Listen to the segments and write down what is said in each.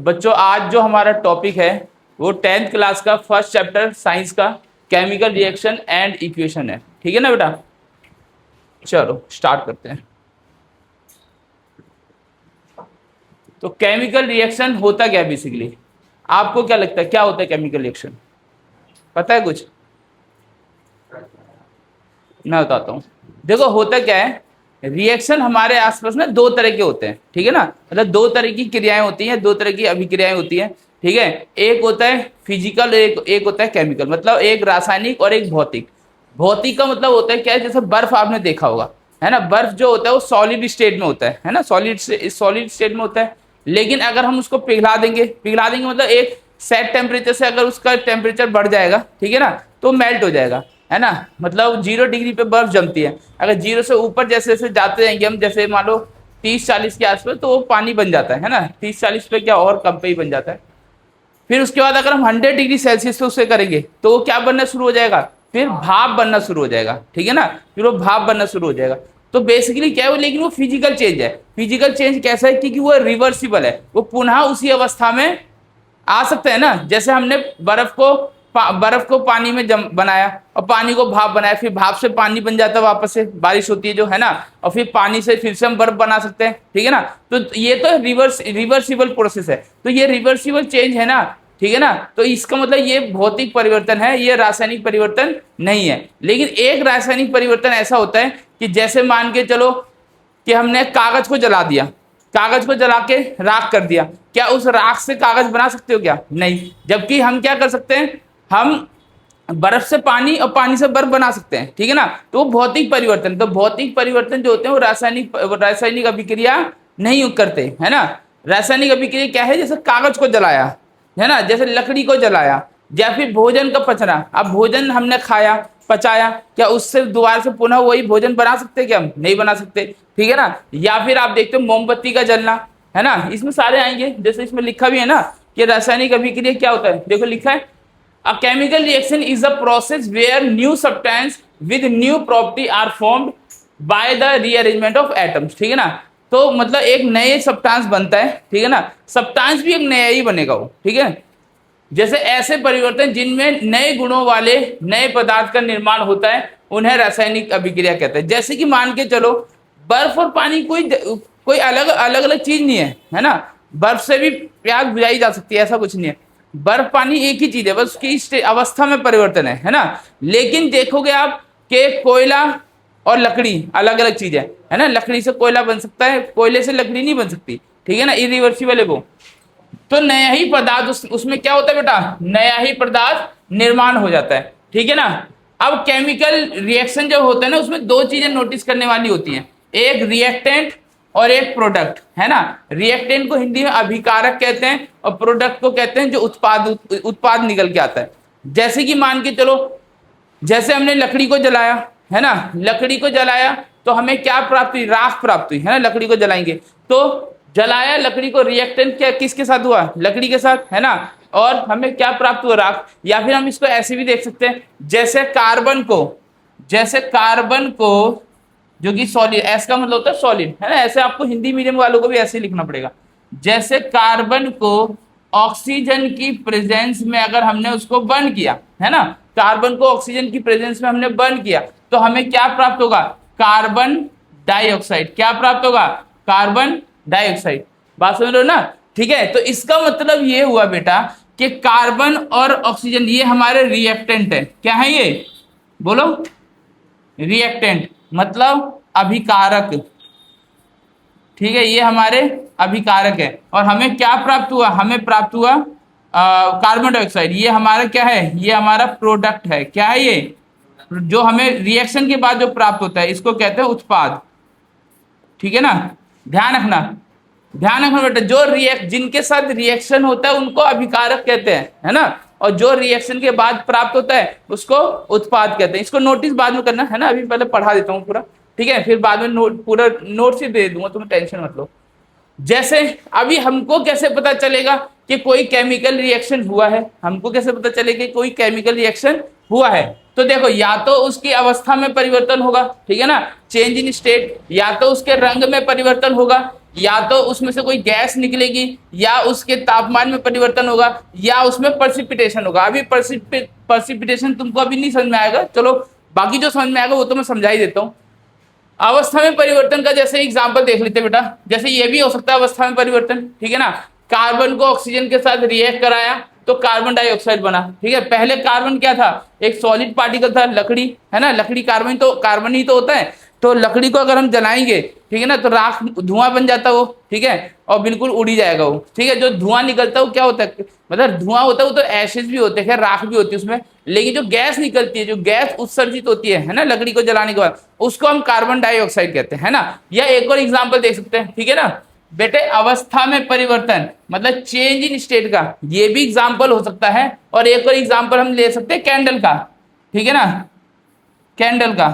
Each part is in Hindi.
बच्चों आज जो हमारा टॉपिक है वो 10th क्लास का फर्स्ट चैप्टर साइंस का केमिकल रिएक्शन एंड इक्वेशन है। ठीक है ना बेटा, चलो स्टार्ट करते हैं। तो केमिकल रिएक्शन होता क्या बेसिकली, आपको क्या लगता है क्या होता है केमिकल रिएक्शन, पता है कुछ? मैं बताता हूँ। देखो होता क्या है, रिएक्शन हमारे आसपास में दो तरह के होते हैं। ठीक है ना, मतलब दो तरह की क्रियाएं होती हैं, दो तरह की अभिक्रियाएं होती हैं। ठीक है, एक होता है फिजिकल, एक होता है केमिकल, मतलब एक रासायनिक और एक भौतिक। भौतिक का मतलब होता है क्या है, जैसे बर्फ आपने देखा होगा, है ना, बर्फ जो होता है वो सॉलिड स्टेट में होता है ना, सॉलिड स्टेट में होता है। लेकिन अगर हम उसको पिघला देंगे मतलब एक सेट टेम्परेचर से अगर उसका टेम्परेचर बढ़ जाएगा, ठीक है ना, तो मेल्ट हो जाएगा, है ना, मतलब 0 डिग्री पे बर्फ जमती है। अगर 0 से ऊपर जैसे जैसे जाते जाएंगे हम, जैसे मान लो 30-40 के आसपास, तो वो पानी बन जाता है ना, 30-40 पे क्या और कम पे ही बन जाता है। फिर उसके बाद अगर हम 100 डिग्री सेल्सियस पे उसे करेंगे तो वो क्या बनना शुरू हो जाएगा, फिर भाप बनना शुरू हो जाएगा। ठीक है ना, फिर वो भाप बनना शुरू हो जाएगा। तो बेसिकली क्या है वो, लेकिन वो फिजिकल चेंज है। फिजिकल चेंज कैसा है, क्योंकि वो रिवर्सिबल है, वो पुनः उसी अवस्था में आ सकते हैं ना। जैसे हमने बर्फ को पानी में बनाया और पानी को भाप बनाया, फिर भाप से पानी बन जाता है, वापस से बारिश होती है जो है ना, और फिर पानी से फिर से हम बर्फ बना सकते हैं। ठीक है ना, तो ये तो रिवर्सिबल प्रोसेस है, तो ये रिवर्सिबल चेंज है ना। ठीक है ना, तो इसका मतलब ये भौतिक परिवर्तन है, ये रासायनिक परिवर्तन नहीं है। लेकिन एक रासायनिक परिवर्तन ऐसा होता है कि जैसे मान के चलो कि हमने कागज को जला दिया, कागज को जला के राख कर दिया, क्या उस राख से कागज बना सकते हो क्या? नहीं। जबकि हम क्या कर सकते हैं, हम बर्फ से पानी और पानी से बर्फ बना सकते हैं। ठीक है ना, तो भौतिक परिवर्तन, तो भौतिक परिवर्तन जो होते हैं वो रासायनिक अभिक्रिया नहीं करते, है ना। रासायनिक अभिक्रिया क्या है, जैसे कागज को जलाया, है ना, जैसे लकड़ी को जलाया, या फिर भोजन का पचना, अब भोजन हमने खाया पचाया, क्या उससे दोबारा से पुनः वही भोजन बना सकते हैं क्या? हम नहीं बना सकते। ठीक है ना, या फिर आप देखते हो मोमबत्ती का जलना, है ना, इसमें सारे आएंगे। जैसे इसमें लिखा भी है ना कि रासायनिक अभिक्रिया क्या होता है, देखो लिखा है, a chemical reaction is a process where new substance with new property are formed by the rearrangement of atoms। ठीक है ना, तो मतलब एक नए सब्सटेंस बनता है। ठीक है ना, सब्सटेंस भी एक नया ही बनेगा वो। ठीक है, जैसे ऐसे परिवर्तन जिनमें नए गुणों वाले नए पदार्थ का निर्माण होता है उन्हें रासायनिक अभिक्रिया कहते हैं। जैसे कि मान के चलो बर्फ और पानी कोई अलग अलग चीज नहीं है ना, बर्फ से भी प्यास बुझाई जा सकती है, ऐसा कुछ नहीं है। बर्फ पानी एक ही चीज है, बस उसकी अवस्था में परिवर्तन है ना। लेकिन देखोगे आप कि कोयला और लकड़ी अलग अलग चीज है ना, लकड़ी से कोयला बन सकता है, कोयले से लकड़ी नहीं बन सकती। ठीक है ना, इरिवर्सिबल है वो। तो नया ही पदार्थ उसमें क्या होता है बेटा, नया ही पदार्थ निर्माण हो जाता है। ठीक है ना, अब केमिकल रिएक्शन जब होता है ना, उसमें दो चीजें नोटिस करने वाली होती हैं, एक रिएक्टेंट और एक प्रोडक्ट, है ना। रिएक्टेंट को हिंदी में अभिकारक कहते हैं और प्रोडक्ट को कहते हैं जो उत्पाद निकल के आता है। जैसे कि मान के चलो, जैसे हमने लकड़ी को जलाया, है ना, लकड़ी को जलाया तो हमें क्या प्राप्त हुई, राख प्राप्त हुई, है ना। लकड़ी को जलाएंगे तो जलाया लकड़ी को, रिएक्टेंट क्या किसके साथ हुआ, लकड़ी के साथ, है ना, और हमें क्या प्राप्त हुआ, राख। या फिर हम इसको ऐसे भी देख सकते हैं, जैसे कार्बन को जो कि सॉलिड, एस का मतलब होता है सॉलिड, है ना, ऐसे आपको हिंदी मीडियम वालों को भी ऐसे ही लिखना पड़ेगा। जैसे कार्बन को ऑक्सीजन की प्रेजेंस में अगर हमने उसको बर्न किया, है ना, कार्बन को ऑक्सीजन की प्रेजेंस में हमने बर्न किया तो हमें क्या प्राप्त होगा, कार्बन डाइऑक्साइड। क्या प्राप्त होगा, कार्बन डाइऑक्साइड। बात समझ लो ना। ठीक है, तो इसका मतलब ये हुआ बेटा कि कार्बन और ऑक्सीजन ये हमारे रिएक्टेंट है। क्या है ये, बोलो, रिएक्टेंट मतलब अभिकारक। ठीक है, ये हमारे अभिकारक है। और हमें क्या प्राप्त हुआ, हमें प्राप्त हुआ कार्बन डाइऑक्साइड। ये हमारा क्या है, ये हमारा प्रोडक्ट है। क्या है ये, जो हमें रिएक्शन के बाद जो प्राप्त होता है इसको कहते हैं उत्पाद। ठीक है ना, ध्यान रखना बेटा, जिनके साथ रिएक्शन होता है उनको अभिकारक कहते हैं, है ना, और जो रिएक्शन के बाद प्राप्त होता है उसको उत्पाद कहते हैं। इसको नोटिस बाद में करना, है ना, अभी पहले पढ़ा देता हूँ पूरा। ठीक है, फिर बाद में पूरा नोट्स ही दे दूंगा, तुम्हें टेंशन मत लो। जैसे अभी हमको कैसे पता चलेगा कि कोई केमिकल रिएक्शन हुआ है, हमको कैसे पता चलेगा कि कोई केमिकल रिएक्शन हुआ है, तो देखो या तो उसकी अवस्था में परिवर्तन होगा, ठीक है ना, चेंज इन स्टेट, या तो उसके रंग में परिवर्तन होगा, या तो उसमें से कोई गैस निकलेगी, या उसके तापमान में परिवर्तन होगा, या उसमें प्रेसिपिटेशन होगा। अभी प्रेसिपिटेशन तुमको अभी नहीं समझ में आएगा, चलो बाकी जो समझ में आएगा वो तो मैं समझा ही देता हूँ। अवस्था में परिवर्तन का जैसे एग्जाम्पल देख लेते हैं बेटा, जैसे ये भी हो सकता है अवस्था में परिवर्तन, ठीक है ना। कार्बन को ऑक्सीजन के साथ रिएक्ट कराया तो कार्बन डाइऑक्साइड बना, ठीक है। पहले कार्बन क्या था, एक सॉलिड पार्टिकल था, लकड़ी, है ना। लकड़ी कार्बन ही तो होता है। तो लकड़ी को अगर हम जलाएंगे, ठीक है ना, तो राख धुआं बन जाता वो, ठीक है, और बिल्कुल उड़ी जाएगा वो, ठीक है। जो धुआं निकलता है वो क्या होता है, मतलब धुआं होता है वो तो एशेज भी होते हैं, खैर राख भी होती है उसमें, लेकिन जो गैस निकलती है, जो गैस उत्सर्जित होती है ना, लकड़ी को जलाने के बाद, उसको हम कार्बन डाइऑक्साइड कहते हैं, है ना। या एक और एग्जाम्पल देख सकते हैं, ठीक है ना बेटे, अवस्था में परिवर्तन मतलब चेंज इन स्टेट का, ये भी एग्जाम्पल हो सकता है। और एक और एग्जाम्पल हम ले सकते हैं कैंडल का, ठीक है ना, कैंडल का।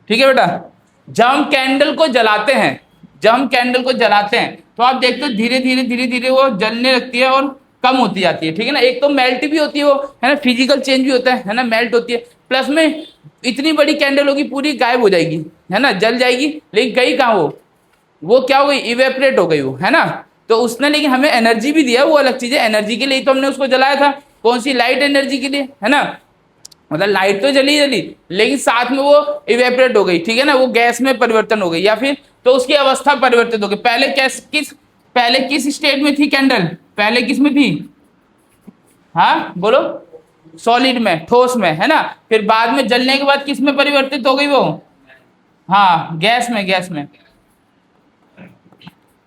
ठीक है बेटा, जब हम कैंडल को जलाते हैं, तो आप देखते हो धीरे धीरे वो जलने लगती है और कम होती जाती है, ठीक है ना। एक तो मेल्ट भी होती है वो, है ना, फिजिकल चेंज भी होता है ना, मेल्ट होती है, प्लस में इतनी बड़ी कैंडल होगी पूरी गायब हो जाएगी, है ना, जल जाएगी, लेकिन गई कहाँ वो क्या हो गई, इवेपरेट हो गई वो, है ना। तो उसने लेकिन हमें एनर्जी भी दिया, वो अलग चीज है, एनर्जी के लिए तो हमने उसको जलाया था, कौन सी, लाइट एनर्जी के लिए, है ना। मतलब लाइट तो जली लेकिन साथ में वो इवेपरेट हो गई, ठीक है ना, वो गैस में परिवर्तन हो गई, या फिर तो उसकी अवस्था परिवर्तित हो गई। पहले किस स्टेट में थी कैंडल, पहले किस में थी, हाँ बोलो, सॉलिड में, ठोस में, है ना। फिर बाद में जलने के बाद किस में परिवर्तित हो गई वो, हाँ गैस में।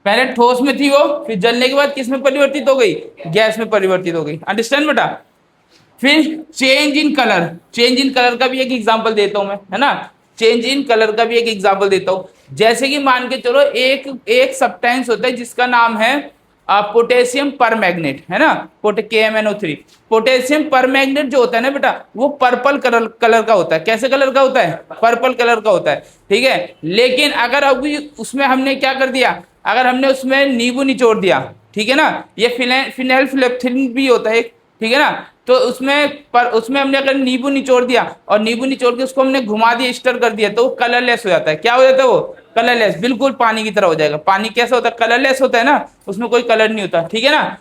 पहले ठोस में थी वो, फिर जलने के बाद किस में परिवर्तित हो गई, गैस में परिवर्तित हो गई। अंडरस्टैंड बेटा। फिर चेंज इन कलर का भी एक एग्जांपल देता हूं मैं, है ना, चेंज इन कलर का भी एक एग्जांपल देता हूं। जैसे कि मान के चलो एक सब्सटेंस होता है जिसका नाम है पोटेशियम परमैग्नेट, है ना, KMnO3। पोटेशियम परमैग्नेट जो होता है ना बेटा, वो पर्पल कलर का होता है। कैसे कलर का होता है, पर्पल कलर का होता है, ठीक है। लेकिन अगर अभी उसमें हमने क्या कर दिया, अगर हमने उसमें नींबू निचोड़ दिया, ठीक है ना, ये फिनाइलफ्थैलेन भी होता है एक, ठीक है ना। तो उसमें हमने अगर नींबू निचोड़ दिया और नींबू निचोड़ के उसको हमने घुमा दिया, स्टर कर दिया, तो वो कलरलेस हो जाता है। क्या हो जाता है वो, कलरलेस, बिल्कुल पानी की तरह हो जाएगा। पानी कैसा होता है, कलरलेस होता है ना, उसमें कोई कलर नहीं होता, ठीक है ना।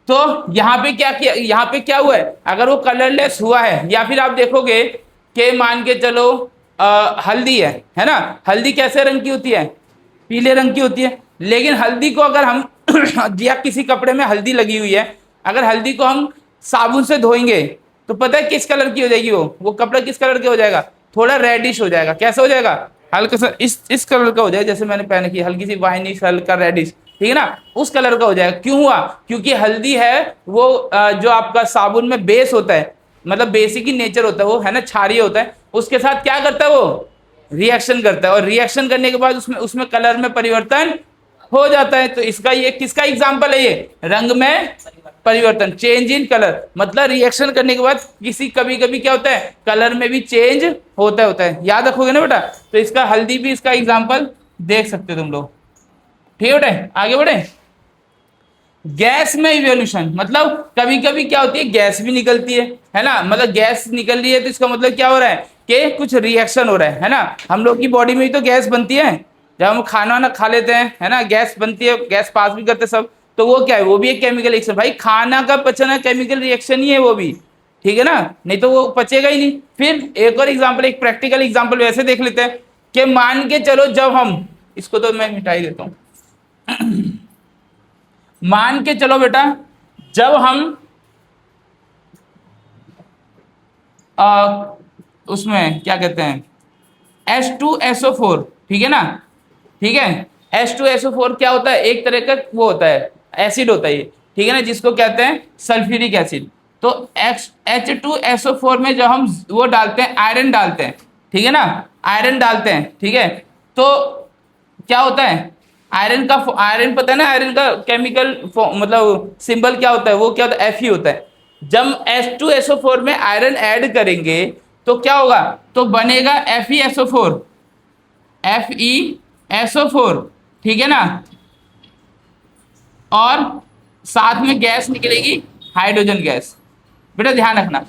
तो यहाँ पे क्या किया, यहाँ पे क्या हुआ है, अगर वो कलरलेस हुआ है, या फिर आप देखोगे कि मान के चलो हल्दी है ना, हल्दी कैसे रंग की होती है, पीले रंग की होती है। लेकिन हल्दी को अगर हम या किसी कपड़े में हल्दी लगी हुई है, अगर हल्दी को हम साबुन से धोएंगे तो पता है किस कलर की हो जाएगी, वो कपड़ा किस कलर का हो जाएगा, थोड़ा रेडिश हो जाएगा। कैसा हो जाएगा, हल्का सा इस कलर का हो जाएगा, जैसे मैंने पहन की, हल्की सी वाइनिश, हल्का रेडिश, ठीक है ना, उस कलर का हो जाएगा। क्यों हुआ, क्योंकि हल्दी है वो जो आपका साबुन में बेस होता है, मतलब बेसिक ही नेचर होता है वो, है ना, क्षारीय होता है, उसके साथ क्या करता है वो, रिएक्शन करता है, और रिएक्शन करने के बाद उसमें कलर में परिवर्तन हो जाता है। तो इसका ये किसका एग्जाम्पल है, ये रंग में परिवर्तन, चेंज इन कलर, मतलब रिएक्शन करने के बाद कभी कभी क्या होता है, कलर में भी चेंज होता है। याद रखोगे ना बेटा। तो इसका हल्दी भी इसका एग्जाम्पल देख सकते हो तुम लोग, ठीक है बेटा। आगे बढ़े, गैस में इवोल्यूशन, मतलब कभी कभी क्या होती है, गैस भी निकलती है ना, मतलब गैस निकल रही है तो इसका मतलब क्या हो रहा है कि कुछ रिएक्शन हो रहा है ना। हम लोग की बॉडी में भी तो गैस बनती है, जब हम खाना वाना खा लेते हैं, है ना, गैस बनती है, गैस पास भी करते सब, तो वो क्या है, वो भी एक केमिकल रिएक्शन। भाई खाना का पचना केमिकल रिएक्शन ही है वो भी, ठीक है ना, नहीं तो वो पचेगा ही नहीं। फिर एक और एग्जाम्पल, एक प्रैक्टिकल एग्जाम्पल वैसे देख लेते हैं कि मान के चलो जब हम, इसको तो मैं मिटा ही देता हूं मान के चलो बेटा, जब हम उसमें क्या कहते हैं, H2SO4, ठीक है ना, ठीक है, H2SO4 क्या होता है, एक तरह का वो होता है, एसिड होता है ये, ठीक है ना, जिसको कहते हैं सल्फ्यूरिक एसिड। तो H2SO4 में जब हम वो डालते हैं, आयरन डालते हैं, ठीक है ना, आयरन डालते हैं, ठीक है, तो क्या होता है, आयरन पता है ना, आयरन का केमिकल मतलब सिंबल क्या होता है, वो क्या होता है, Fe होता है। जब H2SO4 में आयरन ऐड करेंगे तो क्या होगा, तो बनेगा FeSO4, ठीक है ना, और साथ में गैस निकलेगी, हाइड्रोजन गैस। बेटा ध्यान रखना,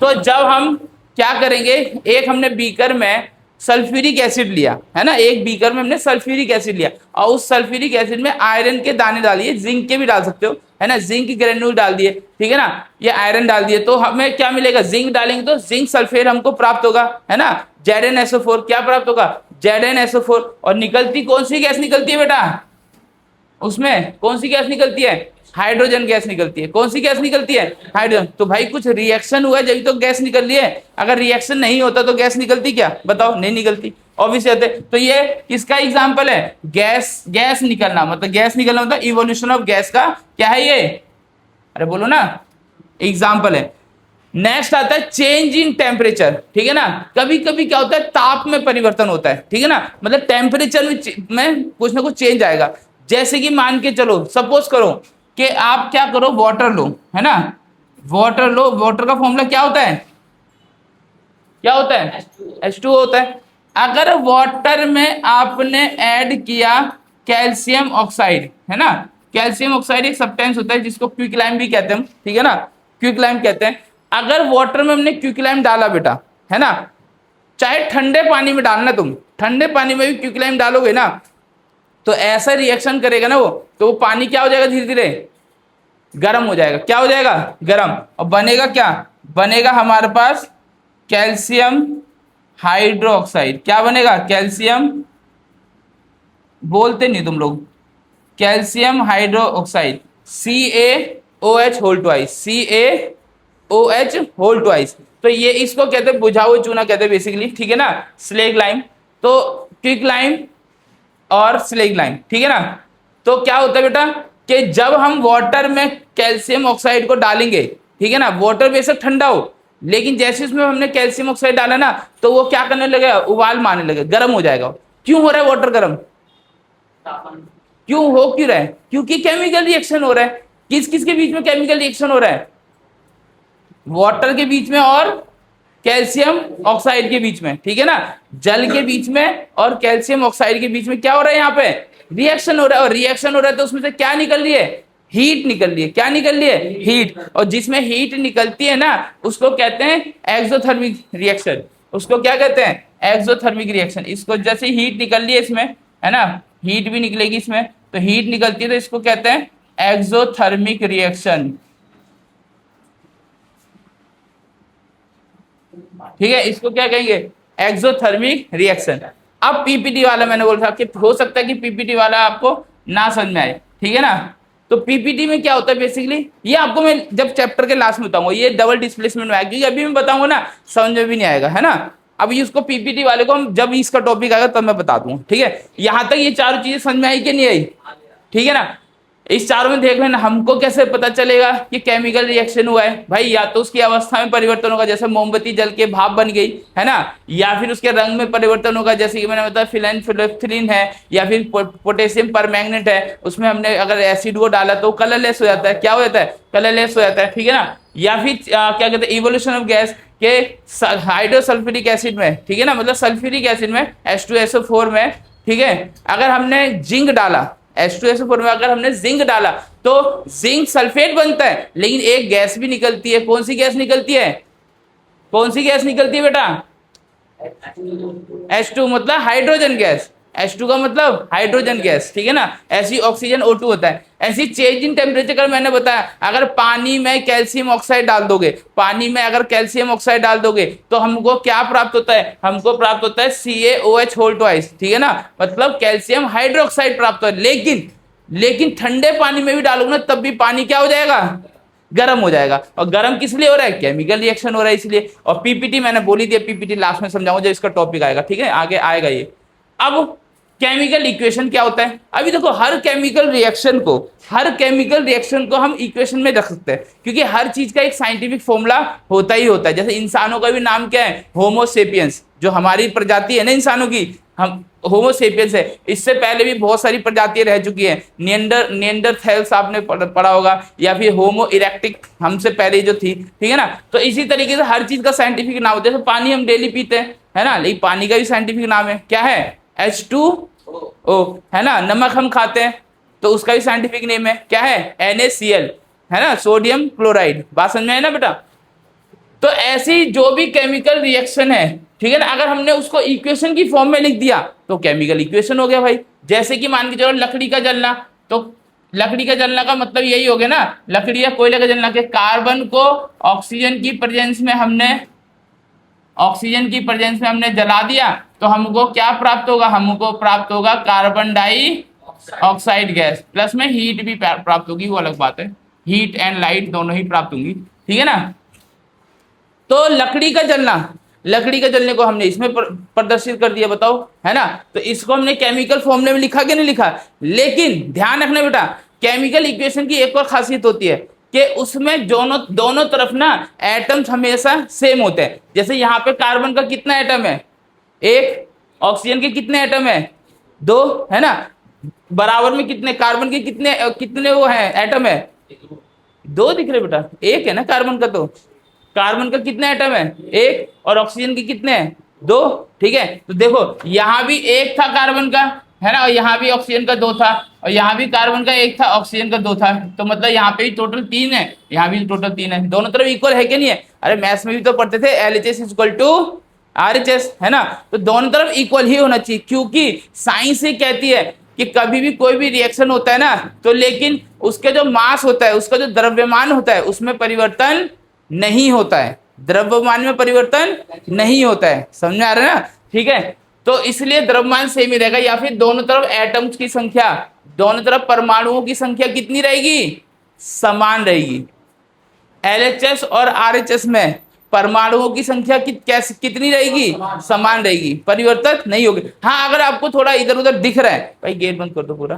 तो जब हम क्या करेंगे, एक हमने बीकर में सल्फ्यूरिक एसिड लिया है ना, एक बीकर में हमने सल्फ्यूरिक एसिड लिया और उस सल्फ्यूरिक एसिड में आयरन के दाने डालिए, जिंक के भी डाल सकते हो है ना, जिंक ग्रेन्यूल डाल दिए, ठीक है ना, ये आयरन डाल दिए, तो हमें क्या मिलेगा, जिंक डालेंगे तो जिंक सल्फेट हमको प्राप्त होगा है ना, ZnSO4 क्या प्राप्त होगा, ZnSO4। और निकलती कौन सी गैस निकलती है बेटा, उसमें कौन सी गैस निकलती है, हाइड्रोजन गैस निकलती है। कौन सी गैस निकलती है, हाइड्रोजन। तो भाई कुछ रिएक्शन हुआ जब तो गैस निकल रही है, अगर रिएक्शन नहीं होता तो गैस निकलती क्या, बताओ, नहीं निकलती, ऑब्वियस होते। तो ये किसका एग्जांपल है, गैस निकलना, मतलब गैस निकलना मतलब इवोल्यूशन ऑफ गैस का क्या है ये, अरे बोलो ना, एग्जाम्पल है। नेक्स्ट आता है चेंज इन टेम्परेचर, ठीक है ना, कभी कभी क्या होता है ताप में परिवर्तन होता है, ठीक है ना, मतलब टेम्परेचर में कुछ ना कुछ चेंज आएगा। जैसे कि मान के चलो, सपोज करो कि आप क्या करो, वाटर लो है ना, वाटर लो, वाटर का फॉर्मूला क्या होता है, क्या होता है, H2O होता है। अगर वाटर में आपने ऐड किया कैल्शियम ऑक्साइड है ना, कैल्शियम ऑक्साइड एक सब्सटेंस होता है जिसको क्विकलाइम भी कहते हैं, ठीक है ना, क्विकलाइम कहते हैं। अगर वाटर में हमने क्विकलाइम डाला बेटा है ना, चाहे ठंडे पानी में डालना, तुम ठंडे पानी में भी क्विकलाइम डालोगे ना, तो ऐसा रिएक्शन करेगा ना वो, तो वो पानी क्या हो जाएगा, धीरे धीरे गर्म हो जाएगा, क्या हो जाएगा, गर्म, और बनेगा क्या, बनेगा हमारे पास कैल्शियम हाइड्रोक्साइड। क्या बनेगा, कैल्शियम, बोलते नहीं तुम लोग, calcium hydroxide, CaOH whole twice, CaOH whole twice. तो ये इसको कहते हैं बुझा हुआ चूना कहते हैं बेसिकली, ठीक है ना, स्लेग लाइम। तो क्विक लाइम और स्लेग लाइम, ठीक है ना। तो क्या होता है बेटा कि जब हम वाटर में कैल्शियम ऑक्साइड को डालेंगे, ठीक है ना, वाटर बेशक ठंडा हो, लेकिन जैसे उसमें हमने कैल्शियम ऑक्साइड डाला ना, तो वो क्या करने लगेगा, उबाल मारने लगेगा, गर्म हो जाएगा। क्यों हो रहा है वाटर गर्म, क्यों रहा है, क्योंकि केमिकल रिएक्शन हो रहा है। किस किस के बीच में केमिकल रिएक्शन हो रहा है, वाटर के बीच में और कैल्शियम ऑक्साइड के बीच में, ठीक है ना, जल के बीच में और कैल्शियम ऑक्साइड के बीच में क्या हो रहा है, यहाँ पे रिएक्शन हो रहा है। और रिएक्शन हो रहा है तो उसमें से क्या निकल रही है, हीट निकल रही है। क्या निकल रही है, हीट। और जिसमें हीट निकलती है ना, उसको कहते हैं एक्सोथर्मिक रिएक्शन। उसको क्या कहते हैं, एक्सोथर्मिक रिएक्शन। इसको जैसे हीट निकल रही है इसमें है ना, हीट भी निकलेगी इसमें, तो हीट निकलती है तो इसको कहते हैं एक्सोथर्मिक रिएक्शन, ठीक है, इसको क्या कहेंगे, एक्सोथर्मिक रिएक्शन। अब पीपीटी वाला मैंने बोला था कि हो सकता है कि पीपीटी वाला आपको ना समझ में आए, ठीक है ना। तो पीपीटी में क्या होता है बेसिकली, ये आपको मैं जब चैप्टर के लास्ट में बताऊंगा, ये डबल डिस्प्लेसमेंट में आएगा, क्योंकि अभी मैं बताऊंगा ना समझ में भी नहीं आएगा, है ना। अभी इसको पीपीटी वाले को हम जब इसका टॉपिक आएगा तब मैं बता दूंगा, ठीक है। यहां तक ये चारों चीजें समझ में आई कि नहीं आई, ठीक है ना। इस चारों में देख लेना, हमको कैसे पता चलेगा कि केमिकल रिएक्शन हुआ है भाई, या तो उसकी अवस्था में परिवर्तन होगा, जैसे मोमबत्ती जल के भाप बन गई है ना, या फिर उसके रंग में परिवर्तन होगा, जैसे कि मैंने बताया फिनाइलफिनाइल है, या फिर पोटेशियम परमैंगनेट है, उसमें हमने अगर एसिड को डाला तो कलरलेस हो जाता है। क्या हो जाता है, कलरलेस हो जाता है, ठीक है ना। या फिर क्या कहते हैं, इवोल्यूशन ऑफ गैस के हाइड्रोसल्फ्यूरिक एसिड में, ठीक है ना, मतलब सल्फ्यूरिक एसिड में H2SO4 में, ठीक है, अगर हमने जिंक डाला, H2SO4 में अगर हमने जिंक डाला तो जिंक सल्फेट बनता है, लेकिन एक गैस भी निकलती है। कौन सी गैस निकलती है, कौन सी गैस निकलती है बेटा, H2 मतलब हाइड्रोजन गैस, H2 का मतलब हाइड्रोजन गैस, ठीक है ना। ऐसी ऑक्सीजन O2 होता है। ऐसी चेंज इन टेम्परेचर मैंने बताया, अगर पानी में कैल्शियम ऑक्साइड डाल दोगे, पानी में अगर कैल्शियम ऑक्साइड डाल दोगे तो हमको क्या प्राप्त होता है, हमको प्राप्त होता है CaOH होल ट्वाइस, ठीक है ना, मतलब कैल्शियम हाइड्रोक्साइड प्राप्त हो। लेकिन ठंडे पानी में भी डालोगे ना तब भी पानी क्या हो जाएगा, गर्म हो जाएगा। और गर्म किस लिए हो रहा है, केमिकल रिएक्शन हो रहा है इसलिए। और पीपीटी मैंने बोली थी, पीपीटी लास्ट में समझाऊंगा जब इसका टॉपिक आएगा, ठीक है, आगे आएगा ये। अब केमिकल इक्वेशन क्या होता है, अभी देखो हर केमिकल रिएक्शन को हम इक्वेशन में रख सकते हैं, क्योंकि हर चीज का एक साइंटिफिक फॉर्मूला होता ही होता है। जैसे इंसानों का भी नाम क्या है, होमो सेपियंस, जो हमारी प्रजाति है ना इंसानों की, हम होमो सेपियंस है। इससे पहले भी बहुत सारी प्रजातियां रह चुकी हैं, निएंडरथैल्स आपने पढ़ा होगा, या फिर होमो इरेक्टिक हमसे पहले जो थी, ठीक है ना। तो इसी तरीके से हर चीज का साइंटिफिक नाम होता है। जैसे पानी हम डेली पीते हैं, है ना, लेकिन पानी का भी साइंटिफिक नाम है, क्या है, H2O, है ना। नमक हम खाते हैं तो उसका भी साइंटिफिक नेम है, क्या है, NaCl, है ना, सोडियम क्लोराइड। बात समझ में है ना बेटा। तो ऐसी जो भी केमिकल रिएक्शन है, ठीक है ना, अगर हमने उसको इक्वेशन की फॉर्म में लिख दिया तो केमिकल इक्वेशन हो गया भाई। जैसे कि मान के चलो लकड़ी का जलना, तो लकड़ी का जलना का मतलब यही हो गया ना, लकड़ी या कोयले का जलना के कार्बन को ऑक्सीजन की प्रेजेंस में हमने जला दिया तो हमको क्या प्राप्त होगा, हमको प्राप्त होगा कार्बन डाइऑक्साइड गैस, प्लस में हीट भी प्राप्त होगी, वो अलग बात है, हीट एंड लाइट दोनों ही प्राप्त होंगी, ठीक है ना। तो लकड़ी का जलने को हमने इसमें प्रदर्शित कर दिया, बताओ, है ना। तो इसको हमने केमिकल फॉर्मूले में लिखा कि नहीं लिखा। लेकिन ध्यान रखना बेटा, केमिकल इक्वेशन की एक और खासियत होती है कि उसमें दोनों तरफ ना एटम्स हमेशा सेम होते हैं। जैसे यहाँ पे कार्बन का कितना एटम है, एक, ऑक्सीजन के कितने एटम है, दो, है ना, बराबर में कितने कार्बन के कितने वो है एटम है, दो दिख रहे बेटा, एक है ना कार्बन का, तो कार्बन का कितने एटम है, एक, और ऑक्सीजन के कितने हैं, दो, ठीक है। तो देखो यहाँ भी एक था कार्बन का, है ना, और यहाँ भी ऑक्सीजन का दो था, और यहाँ भी कार्बन का एक था, ऑक्सीजन का दो था, तो मतलब यहाँ पे भी टोटल तीन है, यहाँ भी टोटल तीन है, दोनों तरफ इक्वल है कि नहीं है। अरे मैथ्स में भी तो पढ़ते थे LHS इक्वल टू RHS, है ना। तो दोनों तरफ इक्वल ही होना चाहिए, क्योंकि साइंस ही कहती है कि कभी भी कोई भी रिएक्शन होता है ना, तो लेकिन उसके जो मास होता है, उसका जो द्रव्यमान होता है, उसमें परिवर्तन नहीं होता है, द्रव्यमान में परिवर्तन नहीं होता है, समझ में आ रहा है ना, ठीक है। तो इसलिए द्रव्यमान सेम ही रहेगा, या फिर दोनों तरफ एटम्स की संख्या, दोनों तरफ परमाणुओं की संख्या कितनी रहेगी, समान रहेगी। LHS और RHS में परमाणुओं की संख्या कितनी रहेगी, समान रहेगी, परिवर्तित नहीं होगी। हाँ, अगर आपको थोड़ा इधर उधर दिख रहा है, भाई गेट बंद कर दो पूरा,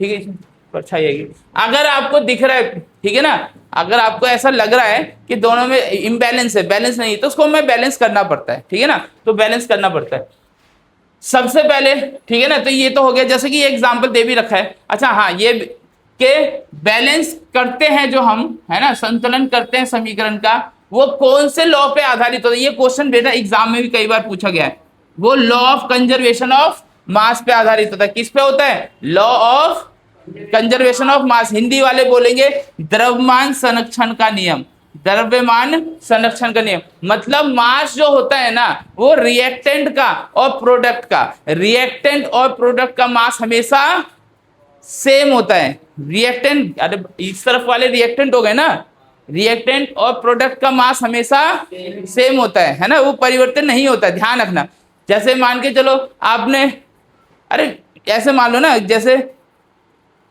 ठीक है, परछाई आएगी। अगर आपको दिख रहा है, ठीक है ना, अगर आपको ऐसा लग रहा है कि दोनों में इम्बैलेंस है, बैलेंस नहीं, तो उसको हमें बैलेंस करना पड़ता है, ठीक है ना, तो बैलेंस करना पड़ता है सबसे पहले, ठीक है ना। तो ये तो हो गया, जैसे कि ये एग्जाम्पल दे भी रखा है। अच्छा हाँ, ये के बैलेंस करते हैं जो हम, है ना, संतुलन करते हैं समीकरण का, वो कौन से लॉ पे आधारित होता है, ये क्वेश्चन बेटा एग्जाम में भी कई बार पूछा गया है। वो law of conservation of mass पे आधारित होता है। किस पे होता है, law of conservation of mass, Hindi वाले बोलेंगे द्रव्यमान संरक्षण का नियम, द्रव्यमान संरक्षण का नियम। मतलब मास जो होता है ना, वो रिएक्टेंट का और प्रोडक्ट का मास हमेशा सेम होता है। रिएक्टेंट, अरे इस तरफ वाले रिएक्टेंट हो गए ना, रिएक्टेंट और प्रोडक्ट का मास हमेशा सेम होता है ना, वो परिवर्तन नहीं होता है, ध्यान रखना। जैसे मान के चलो आपने, अरे ऐसे मान लो ना, जैसे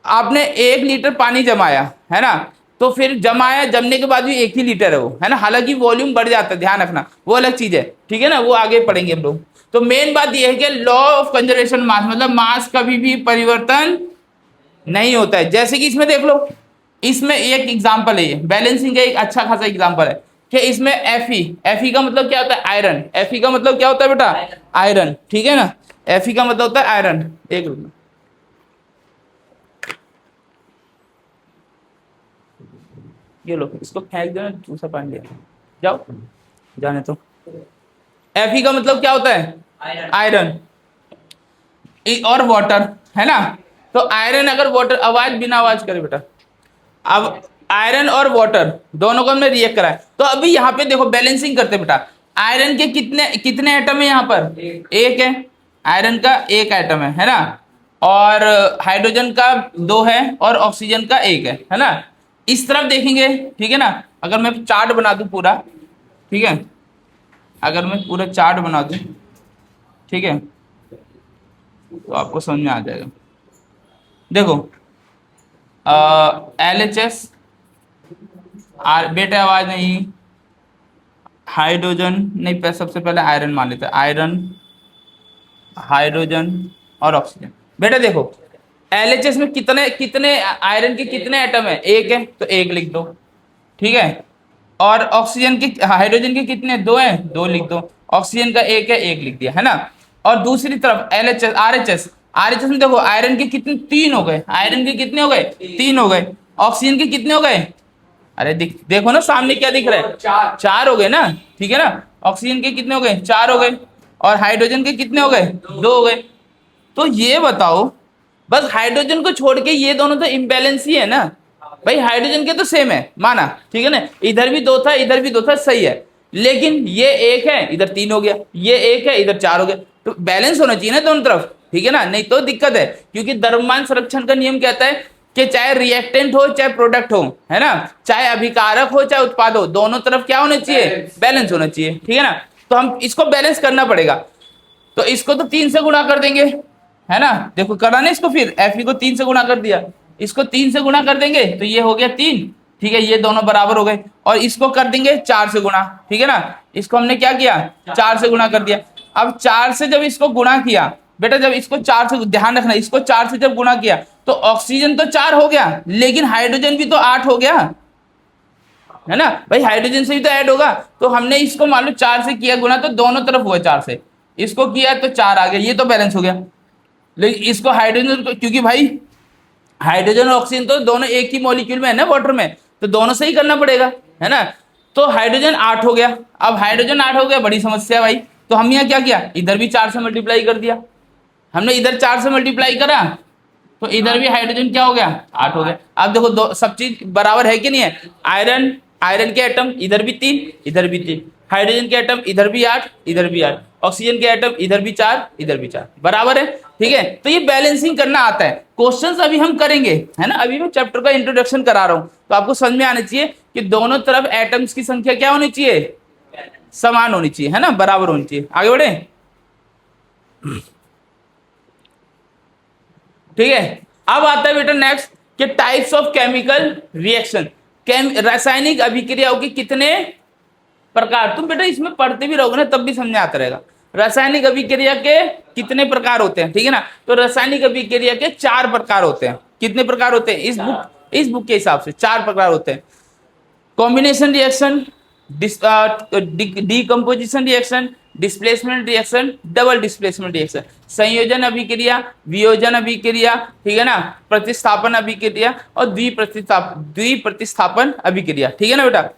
आपने 1 लीटर पानी जमाया, है ना, तो फिर जमने के बाद भी 1 ही लीटर है वो, है ना, हालांकि वॉल्यूम बढ़ जाता है, ध्यान रखना, वो अलग चीज है, ठीक है ना, वो आगे पढ़ेंगे हम लोग। तो मेन बात ये है कि लॉ ऑफ कंजर्वेशन मास, मतलब मास कभी भी परिवर्तन नहीं होता है। जैसे कि इसमें देख लो, इसमें एक एग्जाम्पल है, ये बैलेंसिंग का एक अच्छा खासा एग्जाम्पल है कि इसमें Fe का मतलब क्या होता है, आयरन। Fe का मतलब क्या होता है बेटा, आयरन, ठीक है ना, Fe का मतलब होता है आयरन। एक मिनट, ये लो इसको फेंक दो, दूसरा पानी ले जाओ, जाने तो। Fe का मतलब क्या होता है, आयरन और वाटर, है ना। तो आयरन अगर वाटर, आवाज बिना आवाज करे बेटा, अब आयरन और वाटर दोनों को हमने रिएक्ट करा है। तो अभी यहाँ पे देखो बैलेंसिंग करते बेटा, आयरन के कितने एटम है यहाँ पर, एक है, आयरन का एक एटम है ना, और हाइड्रोजन का 2 है, और ऑक्सीजन का 1 है ना। इस तरफ देखेंगे, ठीक है ना, अगर मैं चार्ट बना दूं पूरा, ठीक है, अगर मैं पूरा चार्ट बना दूं, ठीक है, तो आपको समझ में आ जाएगा। देखो LHS, बेटा आवाज नहीं, हाइड्रोजन नहीं, सबसे पहले आयरन मान लेते हैं, आयरन, हाइड्रोजन और ऑक्सीजन। बेटा देखो LHS में कितने आयरन के कितने एटम है, एक है, तो 1 लिख दो, ठीक है। और ऑक्सीजन के, हाइड्रोजन के कितने, 2 हैं, 2 लिख दो। ऑक्सीजन का 1 है, 1 लिख दिया, है ना। और दूसरी तरफ RHS में देखो आयरन के कितने, 3 हो गए, आयरन के कितने हो गए, 3 हो गए। ऑक्सीजन के कितने हो गए, अरे देखो ना सामने क्या दिख रहा है, 4 हो गए ना, ठीक है ना। ऑक्सीजन के कितने हो गए, 4 हो गए, और हाइड्रोजन के कितने हो गए, 2 हो गए। तो ये बताओ, बस हाइड्रोजन को छोड़ के ये दोनों तो इम्बैलेंस ही है ना भाई, हाइड्रोजन के तो सेम है, माना, ठीक है ना, इधर भी 2 था, इधर भी 2 था, सही है। लेकिन ये एक है इधर 3 हो गया, ये एक है इधर 4 हो गया, तो बैलेंस होना चाहिए ना दोनों तरफ, ठीक है ना, नहीं तो दिक्कत है। क्योंकि द्रव्यमान संरक्षण का नियम कहता है कि चाहे रिएक्टेंट हो चाहे प्रोडक्ट हो, है ना, चाहे अभिकारक हो चाहे उत्पाद हो, दोनों तरफ क्या होना चाहिए, बैलेंस होना चाहिए, ठीक है ना। तो हम इसको बैलेंस करना पड़ेगा, तो इसको तो 3 से गुणा कर देंगे, है ना, देखो करा ना इसको, फिर Fe को 3 से गुणा कर दिया, इसको 3 से गुणा कर देंगे तो ये हो गया 3, ठीक है, ये दोनों बराबर हो गए, और इसको कर देंगे 4 से गुणा, ठीक है ना, इसको हमने क्या किया 4 से गुणा कर दिया। अब 4 से जब इसको गुणा किया बेटा, जब इसको 4 से, ध्यान रखना, इसको 4 से जब गुणा किया तो ऑक्सीजन तो 4 हो गया, लेकिन हाइड्रोजन भी तो 8 हो गया, है ना भाई, हाइड्रोजन से भी तो ऐड होगा। तो हमने इसको मान लो 4 से किया गुणा, तो दोनों तरफ हुआ 4 से, इसको किया तो 4 आ गया, ये तो बैलेंस हो गया। लेकिन इसको हाइड्रोजन, क्योंकि भाई हाइड्रोजन और ऑक्सीजन तो दोनों एक ही मॉलिक्यूल में है ना वाटर में, तो दोनों से ही करना पड़ेगा, है ना। तो हाइड्रोजन 8 हो गया, अब हाइड्रोजन 8 हो गया, बड़ी समस्या भाई, तो हम यहाँ क्या किया, इधर भी 4 से मल्टीप्लाई कर दिया, हमने इधर 4 से मल्टीप्लाई करा तो इधर भी हाइड्रोजन क्या हो गया 8 हो गया। अब देखो दो सब चीज बराबर है कि नहीं है, आयरन के एटम इधर भी 3 इधर भी 3, हाइड्रोजन के एटम इधर भी 8 इधर भी 8, ऑक्सीजन के एटम इधर भी 4 इधर भी 4, बराबर है, ठीक है। तो ये बैलेंसिंग करना आता है, क्वेश्चंस अभी हम करेंगे, है ना, अभी मैं चैप्टर का इंट्रोडक्शन करा रहा हूं, तो आपको समझ में आना चाहिए कि दोनों तरफ एटम्स की संख्या क्या होनी चाहिए, समान होनी चाहिए, है ना, बराबर होनी चाहिए। आगे बढ़े, ठीक है। अब आता है बेटा नेक्स्ट कि टाइप्स ऑफ केमिकल रिएक्शन, रासायनिक अभिक्रियाओं के कितने प्रकार, तुम बेटा इसमें पढ़ते भी रहोगे ना तब भी समझ आता रहेगा। रासायनिक अभिक्रिया के कितने प्रकार होते हैं, ठीक है ना, तो रासायनिक अभिक्रिया के 4 प्रकार होते हैं। कितने प्रकार होते हैं, इस बुक के हिसाब से 4 प्रकार होते हैं। Combination reaction, decomposition reaction, displacement reaction, double displacement reaction, संयोजन अभिक्रिया, वियोजन अभिक्रिया, ठीक है ना, प्रतिस्थापन अभिक्रिया और द्विप्रतिस्थापन अभिक्रिया, ठीक है ना बेटा।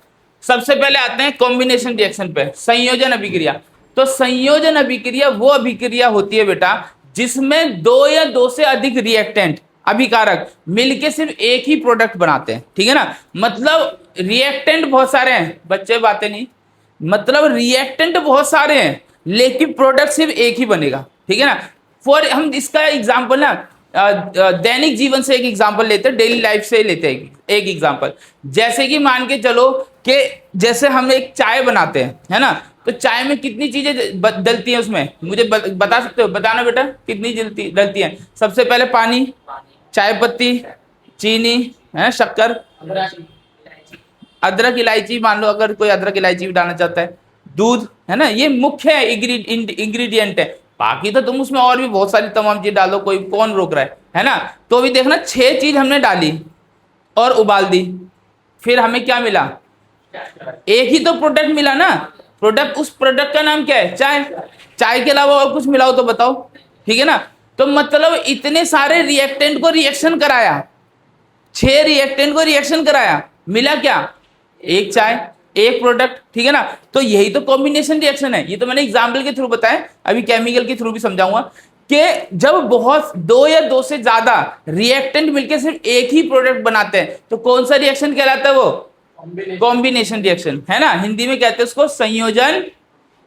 सबसे पहले आते हैं कॉम्बिनेशन रिएक्शन पे, संयोजन अभिक्रिया। तो संयोजन अभिक्रिया वो अभिक्रिया होती है बेटा जिसमें 2 या 2 से अधिक रिएक्टेंट अभिकारक मिलके सिर्फ एक ही प्रोडक्ट बनाते हैं, ठीक है ना, मतलब रिएक्टेंट बहुत सारे हैं, बच्चे बातें नहीं, मतलब रिएक्टेंट बहुत सारे हैं लेकिन प्रोडक्ट सिर्फ एक ही बनेगा, ठीक है ना। फॉर हम इसका एग्जांपल ना दैनिक जीवन से एक एग्जांपल लेते हैं, डेली लाइफ से लेते हैं एक एग्जांपल, जैसे कि मान के चलो कि जैसे हम एक चाय बनाते हैं, है ना, तो चाय में कितनी चीजें डलती हैं उसमें, मुझे बता सकते हो, बताना बेटा कितनी डलती हैं। सबसे पहले पानी, चाय पत्ती, चीनी, है शक्कर, अदरक इलायची, मान लो अगर कोई अदरक इलायची भी डालना चाहता है, दूध, है ना, ये मुख्य इंग्रेडिएंट है। बाकी तो तुम उसमें और भी बहुत सारी तमाम चीज डालो, कोई कौन रोक रहा है ना। तो अभी देखना 6 चीज हमने डाली और उबाल दी, फिर हमें क्या मिला, एक ही तो प्रोडक्ट मिला ना, प्रोडक्ट, उस प्रोडक्ट का नाम क्या है, चाय। चाय के अलावा और कुछ मिलाओ तो बताओ, ठीक है ना। तो मतलब इतने सारे रिएक्टेंट को रिएक्शन कराया, 6 रिएक्टेंट को रिएक्शन कराया, मिला क्या, एक चाय एक प्रोडक्ट, ठीक है ना। तो यही तो कॉम्बिनेशन रिएक्शन है, ये तो मैंने एग्जाम्पल के थ्रू बताया, अभी केमिकल के थ्रू भी समझाऊंगा कि जब बहुत 2 या 2 से ज्यादा रिएक्टेंट मिलकर सिर्फ एक ही प्रोडक्ट बनाते हैं तो कौन सा रिएक्शन कहलाता है, वो कॉम्बिनेशन रिएक्शन, है ना। हिंदी में कहते हैं उसको संयोजन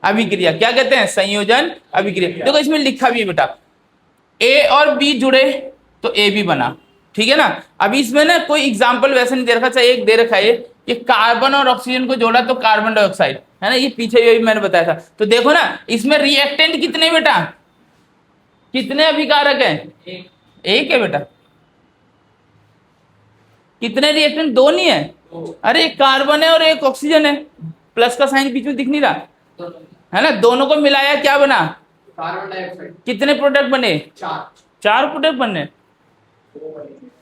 अभिक्रिया, क्या कहते हैं, संयोजन अभिक्रिया। देखो इसमें लिखा भी है बेटा, ए और बी जुड़े तो ए भी बना, ठीक है ना। अभी इसमें ना कोई एग्जांपल वैसे नहीं दे रखा, चाहे एक दे रखा है कि कार्बन और ऑक्सीजन को जोड़ा तो कार्बन डाइऑक्साइड, है ना, ये पीछे भी मैंने बताया था। तो देखो ना इसमें रिएक्टेंट कितने बेटा, कितने अभिकारक है, एक है बेटा, कितने रिएक्टेंट, 2 नहीं है, अरे एक कार्बन है और एक ऑक्सीजन है, प्लस का साइन बीच में दिख नहीं रहा, है ना, दोनों को मिलाया क्या बना, कार्बन डाइऑक्साइड। कितने प्रोडक्ट बने, 4 प्रोडक्ट बने,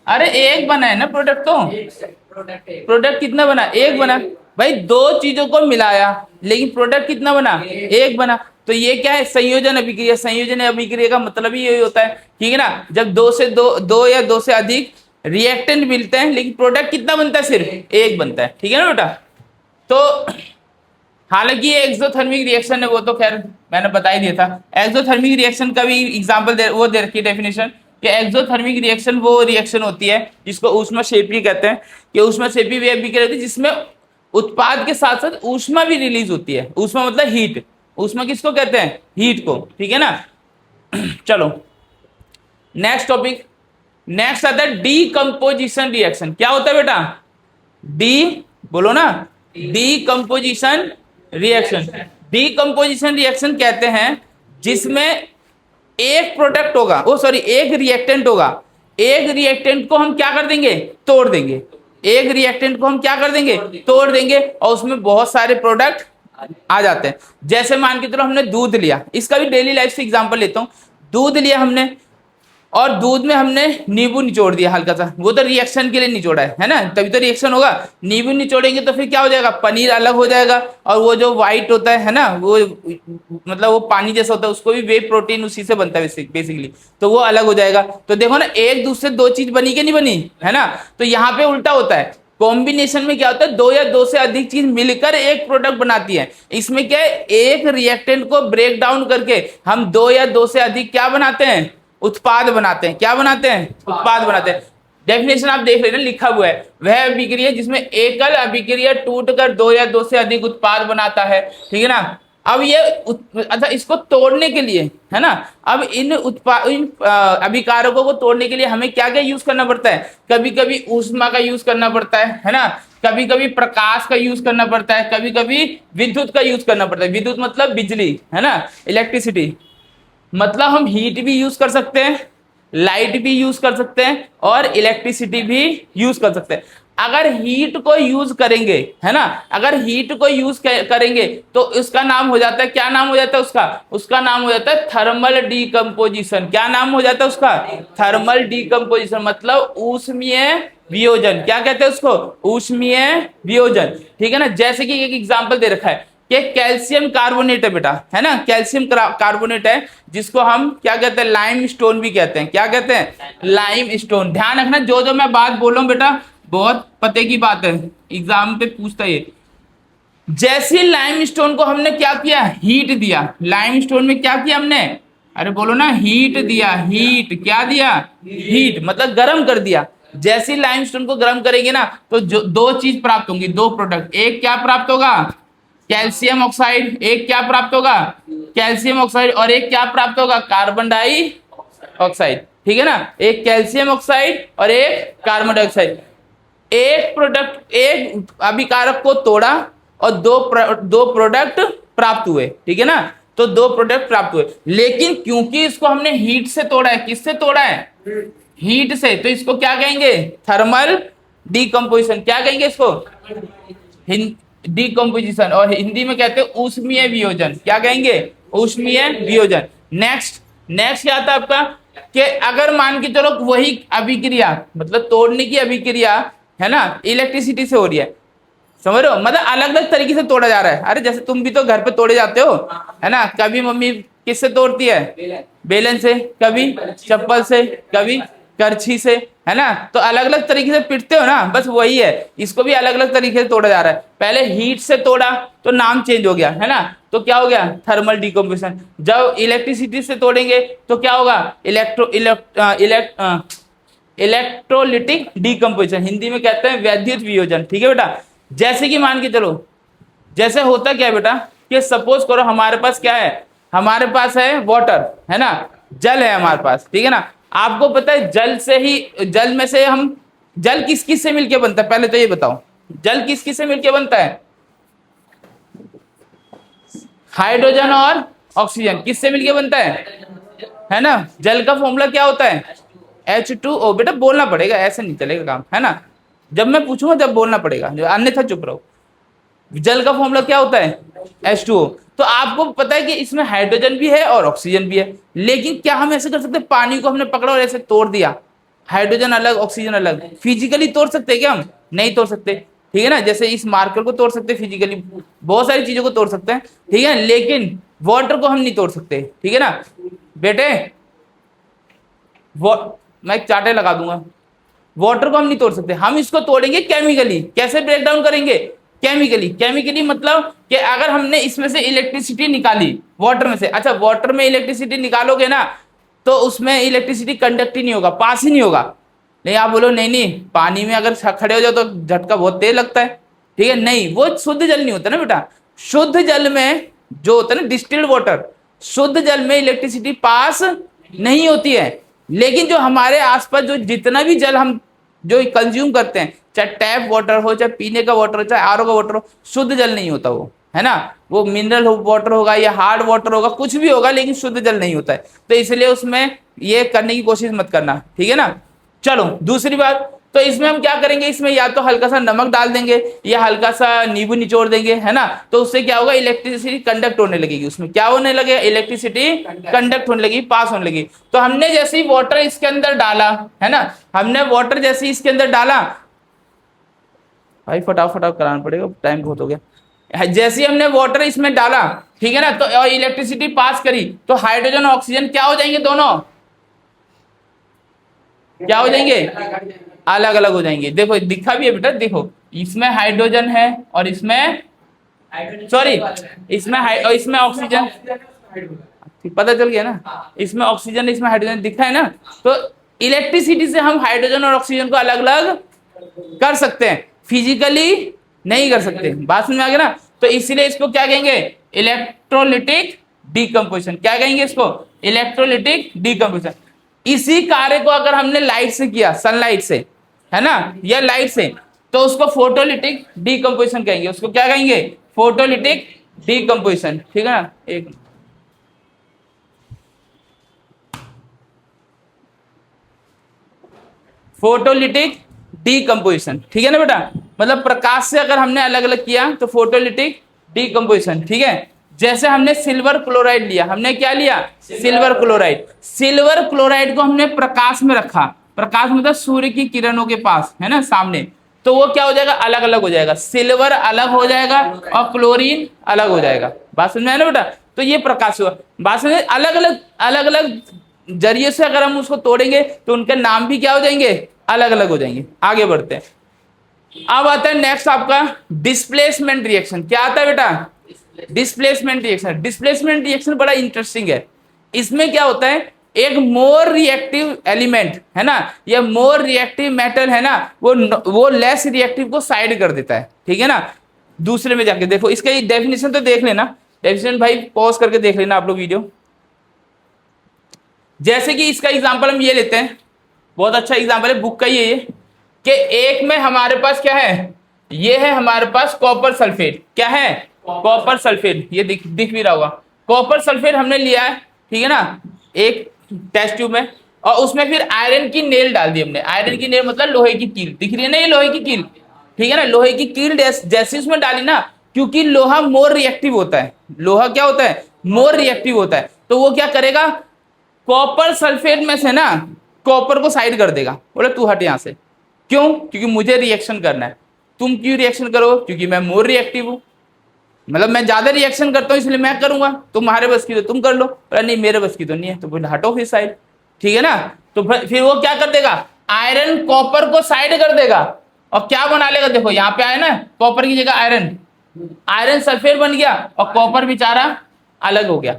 अरे एक बना है ना प्रोडक्ट, तो प्रोडक्ट कितना बना, एक बना भाई, 2 चीजों को मिलाया लेकिन प्रोडक्ट कितना बना, एक बना। तो ये क्या है, संयोजन अभिक्रिया। संयोजन अभिक्रिया का मतलब ही यही होता है, ठीक है ना, जब 2 या 2 से अधिक रिएक्टेंट मिलते हैं लेकिन प्रोडक्ट कितना बनता है, सिर्फ एक बनता है, ठीक है ना बेटा। तो हालांकि ये एक्सोथर्मिक रिएक्शन है, वो तो खैर मैंने बता ही दिया था। एक्सोथर्मिक रिएक्शन का भी एग्जांपल वो दे रखी है डेफिनेशन, कि एक्सोथर्मिक रिएक्शन वो रिएक्शन होती है जिसको ऊष्माक्षेपी कहते हैं, कि ऊष्माक्षेपी वे अभिक्रिया होती है जिसमें उत्पाद के साथ साथ ऊष्मा भी रिलीज होती है। ऊष्मा मतलब हीट। ऊष्मा किसको कहते हैं? हीट को, ठीक है ना। चलो नेक्स्ट टॉपिक, नेक्स्ट आता है डीकंपोजिशन रिएक्शन। क्या होता है बेटा? डी, बोलो ना, डीकंपोजिशन रिएक्शन। डीकंपोजिशन रिएक्शन कहते हैं जिसमें एक प्रोडक्ट होगा, ओ सॉरी एक रिएक्टेंट होगा। एक रिएक्टेंट को हम क्या कर देंगे? तोड़ देंगे। एक रिएक्टेंट को हम क्या कर देंगे? तोड़ देंगे, और उसमें बहुत सारे प्रोडक्ट आ जाते हैं। जैसे मान के चलो हमने दूध लिया, इसका भी डेली लाइफ से एग्जांपल लेता हूं। दूध लिया हमने, और दूध में हमने नींबू निचोड़ दिया हल्का सा, वो तो रिएक्शन के लिए निचोड़ा है ना, तभी तो रिएक्शन होगा। नींबू निचोड़ेंगे तो फिर क्या हो जाएगा? पनीर अलग हो जाएगा, और वो जो व्हाइट होता है ना, वो मतलब वो पानी जैसा होता है, उसको भी वे प्रोटीन उसी से बनता है बेसिकली, तो वो अलग हो जाएगा। तो देखो ना, एक दूसरे दो चीज बनी कि नहीं बनी, है ना। तो यहाँ पे उल्टा होता है, कॉम्बिनेशन में क्या होता है? दो या दो से अधिक चीज मिलकर एक प्रोडक्ट बनाती है। इसमें क्या है? एक रिएक्टेंट को ब्रेक डाउन करके हम दो या दो से अधिक क्या बनाते हैं? उत्पाद बनाते हैं। क्या बनाते हैं? उत्पाद बनाते हैं। डेफिनेशन आप देख लेना, लिखा हुआ है, वह अभिक्रिया जिसमें एकल अभिक्रिया टूटकर दो या दो से अधिक उत्पाद बनाता है, ठीक है ना। अब ये अच्छा, इसको तोड़ने के लिए, है ना, अब इन अभिकारकों को तोड़ने के लिए हमें क्या क्या यूज करना पड़ता है? कभी कभी ऊष्मा का यूज करना पड़ता है ना, कभी कभी प्रकाश का यूज करना पड़ता है, कभी कभी विद्युत का यूज करना पड़ता है। विद्युत मतलब बिजली, है ना, इलेक्ट्रिसिटी। मतलब हम हीट भी यूज कर सकते हैं, लाइट भी यूज कर सकते हैं, और इलेक्ट्रिसिटी भी यूज कर सकते हैं। अगर हीट को यूज करेंगे, है ना, अगर हीट को यूज करेंगे तो उसका नाम हो जाता है, क्या नाम हो जाता है उसका? उसका नाम हो जाता है थर्मल डीकंपोजिशन। क्या नाम हो जाता है उसका? थर्मल डीकंपोजिशन, मतलब ऊष्मीय वियोजन। क्या कहते हैं उसको? ऊष्मीय वियोजन, ठीक है ना। जैसे कि एक एग्जांपल दे रखा है कि कैल्शियम कार्बोनेट है बेटा, है ना, कैल्शियम कार्बोनेट है, जिसको हम क्या कहते हैं? लाइम स्टोन भी कहते हैं। क्या कहते हैं? Lime stone. ध्यान रखना, जो जो मैं बात बोल रहा हूं बेटा, बहुत पते की बात है, एग्जाम पे पूछता है। जैसे लाइम स्टोन को हमने क्या किया? हीट दिया। लाइम स्टोन में क्या किया हमने? अरे बोलो ना, हीट दिया। हीट क्या दिया? हीट मतलब गर्म कर दिया। जैसे लाइम स्टोन को गर्म करेंगे ना, तो जो दो चीज प्राप्त होंगी, दो प्रोडक्ट। एक क्या प्राप्त होगा? Calcium oxide. एक क्या प्राप्त होगा? Calcium oxide. और एक क्या प्राप्त होगा? कार्बन डाइऑक्साइड, ठीक है ना। एक कैल्शियम ऑक्साइड और एक कार्बन डाइऑक्साइड। एक प्रोडक्ट, एक अभिकारक को तोड़ा और दो प्रोडक्ट प्राप्त हुए, ठीक है ना। तो दो प्रोडक्ट प्राप्त हुए, लेकिन क्योंकि इसको हमने हीट से तोड़ा है, किससे तोड़ा है? हीट से, तो इसको क्या कहेंगे? Thermal decomposition. क्या कहेंगे इसको? डीकंपोजिशन, और हिंदी में कहते हैं ऊष्मीय वियोजन। क्या कहेंगे? ऊष्मीय वियोजन। नेक्स्ट क्या आता है आपका? कि अगर मान के चलो वही अभिक्रिया, मतलब तोड़ने की अभिक्रिया, है ना, इलेक्ट्रिसिटी से हो रही है, समझ रहे हो, मतलब अलग अलग तरीके से तोड़ा जा रहा है। अरे जैसे तुम भी तो घर पे तोड़े जाते हो, है ना। कभी मम्मी किससे तोड़ती है? बेलन से, कभी चप्पल से, कभी करछी से, है ना। तो अलग अलग तरीके से पीटते हो ना, बस वही है। इसको भी अलग अलग तरीके से तोड़ा जा रहा है। पहले हीट से तोड़ा तो नाम चेंज हो गया, है ना, तो क्या हो गया? Thermal decomposition. जब इलेक्ट्रिसिटी से तोड़ेंगे तो क्या होगा? इलेक्ट्रोलिटिक डीकंपोजिशन, हिंदी में कहते हैं वैद्युत वियोजन, ठीक है बेटा। जैसे कि मान के चलो, जैसे होता क्या है बेटा, कि सपोज करो हमारे पास क्या है? हमारे पास है वाटर, है ना, जल है हमारे पास, ठीक है ना। आपको पता है जल में से हम, जल किस किस से मिलके बनता है? पहले तो ये बताओ, जल किस किस से मिलके बनता है? हाइड्रोजन और ऑक्सीजन। किससे मिलके बनता है ना। जल का फॉर्मूला क्या होता है? H2O। बेटा बोलना पड़ेगा, ऐसे नहीं चलेगा काम, है ना। जब मैं पूछूंगा जब बोलना पड़ेगा, अन्यथा चुप रहो। जल का फॉर्मूला क्या होता है? H2O। तो आपको पता है कि इसमें हाइड्रोजन भी है और ऑक्सीजन भी है, लेकिन क्या हम ऐसे कर सकते हैं? पानी को हमने पकड़ा और ऐसे तोड़ दिया, हाइड्रोजन अलग ऑक्सीजन अलग। फिजिकली तोड़ सकते हैं क्या हम? नहीं तोड़ सकते, ठीक है ना। जैसे इस मार्कर को तोड़ सकते हैं फिजिकली, बहुत सारी चीजों को तोड़ सकते हैं, ठीक है, लेकिन वाटर को हम नहीं तोड़ सकते, ठीक है ना बेटे। मैं एक चार्टर लगा दूंगा। वाटर को हम नहीं तोड़ सकते, हम इसको तोड़ेंगे केमिकली। कैसे ब्रेक डाउन करेंगे? केमिकली मतलब कि अगर हमने इसमें से इलेक्ट्रिसिटी निकाली वाटर में से, अच्छा वाटर में इलेक्ट्रिसिटी निकालोगे ना, तो उसमें इलेक्ट्रिसिटी कंडक्ट ही नहीं होगा, पास ही नहीं होगा। नहीं, आप बोलो नहीं पानी में अगर खड़े हो जाओ तो झटका बहुत तेज लगता है, ठीक है, नहीं वो शुद्ध जल नहीं होता ना बेटा। शुद्ध जल में जो होता है ना डिस्टिल्ड वाटर, शुद्ध जल में इलेक्ट्रिसिटी पास नहीं होती है। लेकिन जो हमारे आसपास जो जितना भी जल हम जो कंज्यूम करते हैं, चाहे टैप वाटर हो, चाहे पीने का वाटर हो, चाहे आरओ का वाटर हो, शुद्ध जल नहीं होता वो, है ना। वो मिनरल वाटर होगा या हार्ड वाटर होगा, कुछ भी होगा, लेकिन शुद्ध जल नहीं होता है। तो इसलिए उसमें ये करने की कोशिश मत करना, ठीक है ना। चलो दूसरी बात, तो इसमें हम क्या करेंगे, इसमें या तो हल्का सा नमक डाल देंगे या हल्का सा नींबू निचोड़ देंगे, है ना। तो उससे क्या होगा, इलेक्ट्रिसिटी कंडक्ट होने लगेगी। उसमें क्या होने लगेगा, इलेक्ट्रिसिटी कंडक्ट होने लगेगी, पास होने लगेगी। तो हमने जैसे ही वाटर इसके अंदर डाला, है ना, हमने वाटर जैसे ही इसके अंदर डाला, भाई फटाफट कराना पड़ेगा, टाइम बहुत हो गया। जैसे ही हमने वाटर इसमें डाला, ठीक है ना, तो और इलेक्ट्रिसिटी पास करी, तो हाइड्रोजन और ऑक्सीजन क्या हो जाएंगे, दोनों क्या हो जाएंगे, अलग अलग हो जाएंगे। देखो दिखा भी है बेटा, देखो इसमें हाइड्रोजन है और इसमें सॉरी इसमें ऑक्सीजन, पता चल गया ना, इसमें ऑक्सीजन इसमें हाइड्रोजन दिखा है ना। तो इलेक्ट्रिसिटी से हम हाइड्रोजन और ऑक्सीजन को अलग अलग कर सकते हैं, फिजिकली नहीं कर सकते। बात समझ में आ गया ना। तो इसीलिए इसको क्या कहेंगे, इलेक्ट्रोलिटिक डीकंपोजिशन। क्या कहेंगे इसको, इलेक्ट्रोलिटिक डीकंपोजिशन। इसी कार्य को अगर हमने लाइट से किया, सनलाइट से, है ना, या लाइट से, तो उसको फोटोलिटिक डीकंपोजिशन कहेंगे। उसको क्या कहेंगे, फोटोलिटिक डीकंपोजिशन, ठीक है ना। एक फोटोलिटिक डीकंपोजिशन, ठीक है ना बेटा। मतलब प्रकाश से अगर हमने अलग अलग किया तो फोटोलिटिक डीकंपोजिशन, ठीक है। जैसे हमने सिल्वर क्लोराइड लिया, हमने क्या लिया, सिल्वर क्लोराइड। सिल्वर क्लोराइड को हमने प्रकाश में रखा, प्रकाश मतलब सूर्य की किरणों के पास, है ना, सामने। तो वो क्या हो जाएगा, अलग अलग हो जाएगा, सिल्वर अलग हो जाएगा और क्लोरीन अलग हो जाएगा। बात समझ में आया ना बेटा। तो ये प्रकाश हुआ। बात समझ, अलग अलग जरिए से अगर हम उसको तोड़ेंगे तो उनके नाम भी क्या हो जाएंगे, अलग अलग हो जाएंगे। आगे बढ़ते हैं। अब आता है नेक्स्ट आपका डिस्प्लेसमेंट रिएक्शन। क्या आता है बेटा, डिस्प्लेसमेंट रिएक्शन। डिस्प्लेसमेंट रिएक्शन बड़ा इंटरेस्टिंग है। इसमें क्या होता है, एक मोर रिएक्टिव एलिमेंट, है ना, या मोर रिएक्टिव मेटल, है ना, वो लेस रिएक्टिव को साइड कर देता है, ठीक है ना। दूसरे में जाके देखो, इसका डेफिनेशन तो देख लेना, डेफिनेशन भाई पॉज करके देख लेना आप लोग वीडियो। जैसे कि इसका एग्जांपल हम ये लेते हैं, बहुत अच्छा एग्जांपल है, बुक का ही है ये, कि एक में हमारे पास क्या है, ये है हमारे पास कॉपर सल्फेट। क्या है, कॉपर सल्फेट। ये दिख भी रहा होगा, कॉपर सल्फेट हमने लिया है, ठीक है ना, एक टेस्ट ट्यूब में, और उसमें फिर आयरन की नेल डाल दी हमने। आयरन की नेल मतलब लोहे की कील, दिख रही है ना, ये लोहे की कील, ठीक है ना। लोहे की कील जैसे उसमें डाली ना, क्योंकि लोहा मोर रिएक्टिव होता है, लोहा क्या होता है, मोर रिएक्टिव होता है। तो वो क्या करेगा, कॉपर सल्फेट में से ना कॉपर को साइड कर देगा, बोले तू हट यहां से। क्यों, क्योंकि मुझे रिएक्शन करना है। तुम क्यों रिएक्शन करो, क्योंकि मैं मोर रिएक्टिव हूं, मतलब मैं ज्यादा रिएक्शन करता हूं इसलिए मैं करूंगा। तुम्हारे बस की तो तुम कर लो, बोला नहीं मेरे बस की तो नहीं है, तो बोले हटो फिर साइड, ठीक है ना। तो फिर वो क्या कर देगा, आयरन कॉपर को साइड कर देगा और क्या बना लेगा, देखो यहाँ पे आया ना, कॉपर की जगह आयरन, आयरन सल्फेट बन गया और कॉपर बेचारा अलग हो गया,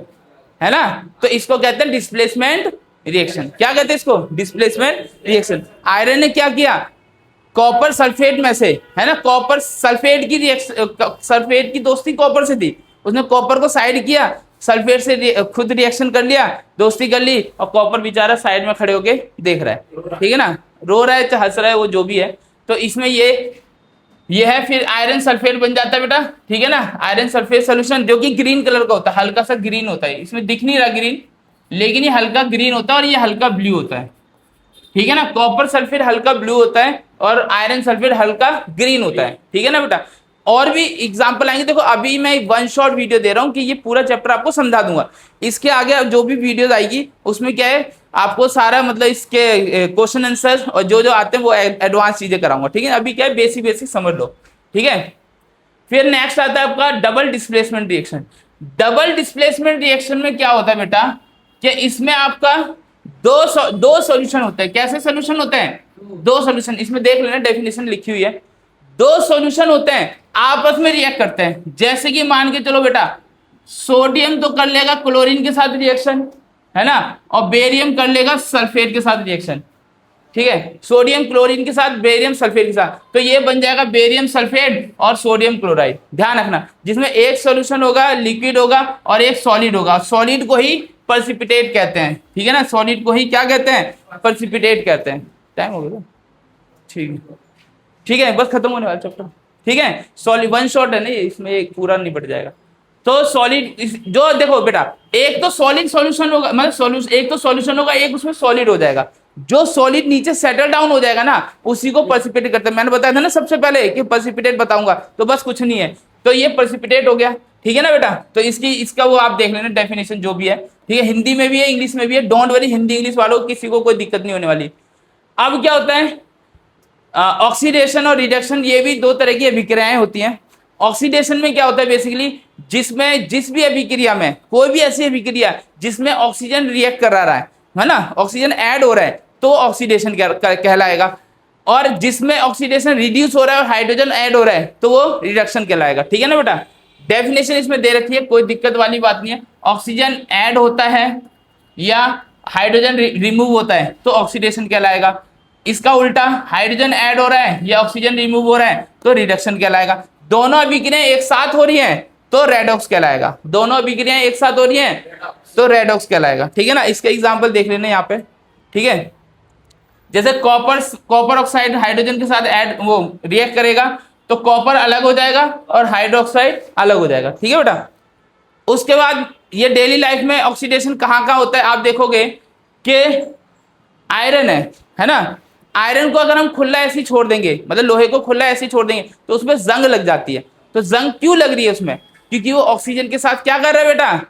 है ना। तो इसको कहते हैं डिस्प्लेसमेंट रिएक्शन। क्या कहते हैं इसको, डिस्प्लेसमेंट रिएक्शन। आयरन ने क्या किया, कॉपर सल्फेट में से, है ना, कॉपर सल्फेट की रिएक्शन, सल्फेट की दोस्ती कॉपर से थी, उसने कॉपर को साइड किया, सल्फेट से खुद रिएक्शन कर लिया, दोस्ती कर ली, और कॉपर बेचारा साइड में खड़े होके देख रहा है, ठीक है ना, रो रहा है चाहे हंस रहा है, वो जो भी है। तो इसमें ये है, फिर आयरन सल्फेट बन जाता है बेटा, ठीक है ना। आयरन सल्फेट सोल्यूशन जो कि ग्रीन कलर का होता है, हल्का सा ग्रीन होता है, इसमें दिख नहीं रहा ग्रीन, लेकिन ये हल्का ग्रीन होता है और ये हल्का ब्लू होता है, ठीक है ना। कॉपर सल्फेट हल्का ब्लू होता है और आयरन सल्फेट हल्का ग्रीन होता है, ठीक है ना बेटा। और भी एग्जांपल आएंगे, देखो अभी मैं वन शॉट वीडियो दे रहा हूं कि ये पूरा चैप्टर आपको समझा दूंगा। इसके आगे जो भी वीडियोस आएगी उसमें क्या है, आपको सारा मतलब इसके क्वेश्चन आंसर और जो जो आते हैं वो एडवांस चीजें कराऊंगा, ठीक है। अभी क्या है, बेसिक समझ लो, ठीक है। फिर नेक्स्ट आता है आपका double displacement reaction. Double displacement reaction में क्या होता है बेटा, कि इसमें आपका दो सॉल्यूशन होते हैं। कैसे सॉल्यूशन होते हैं, दो सॉल्यूशन, इसमें देख लेना डेफिनेशन लिखी हुई है। दो सॉल्यूशन होते हैं, आपस में रिएक्ट करते हैं। जैसे कि मान के चलो बेटा, सोडियम तो कर लेगा क्लोरीन के साथ रिएक्शन, है ना, और बेरियम कर लेगा सल्फेट के साथ रिएक्शन, ठीक है, सोडियम क्लोरीन के साथ बेरियम सल्फेट के साथ, तो ये बन जाएगा बेरियम सल्फेट और सोडियम क्लोराइड। ध्यान रखना, जिसमें एक सॉल्यूशन होगा, लिक्विड होगा और एक सॉलिड होगा। सॉलिड को ही प्रेसिपिटेट कहते हैं, ठीक है ना, सॉलिड को ही क्या कहते हैं, प्रेसिपिटेट कहते हैं। टाइम हो गया, ठीक है, ठीक है, बस खत्म होने वाला चैप्टर, ठीक है। सॉलिड वन शॉट है नहीं, इसमें एक पूरा निपट जाएगा। तो सॉलिड जो देखो बेटा, एक तो सॉलिड सॉल्यूशन होगा, मतलब सॉल्यूशन, एक तो सॉल्यूशन होगा, एक उसमें सॉलिड हो जाएगा। जो सॉलिड नीचे सेटल डाउन हो जाएगा ना, उसी को प्रेसिपिटेट करते हैं। मैंने बताया था ना सबसे पहले कि प्रेसिपिटेट बताऊंगा, तो बस कुछ नहीं है, तो ये प्रेसिपिटेट हो गया, ठीक है ना बेटा। तो इसका वो आप देख लेना डेफिनेशन जो भी है, ठीक है, हिंदी में भी है, इंग्लिश में भी है। डोंट वरी, हिंदी इंग्लिश वालों को किसी को कोई दिक्कत नहीं होने वाली। अब क्या होता है, ऑक्सीडेशन और रिडक्शन, ये भी दो तरह की अभिक्रियाएं होती हैं। ऑक्सीडेशन में क्या होता है बेसिकली, जिसमें जिस भी अभिक्रिया में, कोई भी ऐसी अभिक्रिया जिसमें ऑक्सीजन रिएक्ट कर रहा है ना, ऑक्सीजन ऐड हो रहा है, तो ऑक्सीडेशन कहलाएगा। और जिसमें ऑक्सीडेशन रिड्यूस हो रहा है और हाइड्रोजन ऐड हो रहा है, तो वो रिडक्शन कहलाएगा, ठीक है ना बेटा। डेफिनेशन इसमें दे रखी है, कोई दिक्कत वाली बात नहीं है। ऑक्सीजन ऐड होता है या हाइड्रोजन रिमूव होता है तो ऑक्सीडेशन कहलाएगा। इसका उल्टा, हाइड्रोजन ऐड हो रहा है या ऑक्सीजन रिमूव हो रहा है तो रिडक्शन कहलाएगा। दोनों अभिक्रियाएं एक साथ हो रही हैं तो रेडॉक्स कहलाएगा। दोनों अभिक्रियाएं एक साथ हो रही हैं तो रेडॉक्स कहलाएगा, ठीक है ना। इसका एग्जांपल देख लेना यहाँ पे, ठीक है। जैसे कॉपर ऑक्साइड हाइड्रोजन के साथ ऐड वो रिएक्ट करेगा तो कॉपर अलग हो जाएगा और हाइड्रोक्साइड अलग हो जाएगा, ठीक है बेटा। उसके बाद ये डेली लाइफ में ऑक्सीडेशन कहाँ कहाँ होता है, आप देखोगे कि आयरन है ना, आयरन को अगर हम खुला ऐसे ही छोड़ देंगे, मतलब लोहे को खुला ऐसे ही छोड़ देंगे, तो उसमें जंग लग जाती है। तो जंग क्यों लग रही है उसमें, क्योंकि वो ऑक्सीजन के साथ क्या कर रहा है बेटा,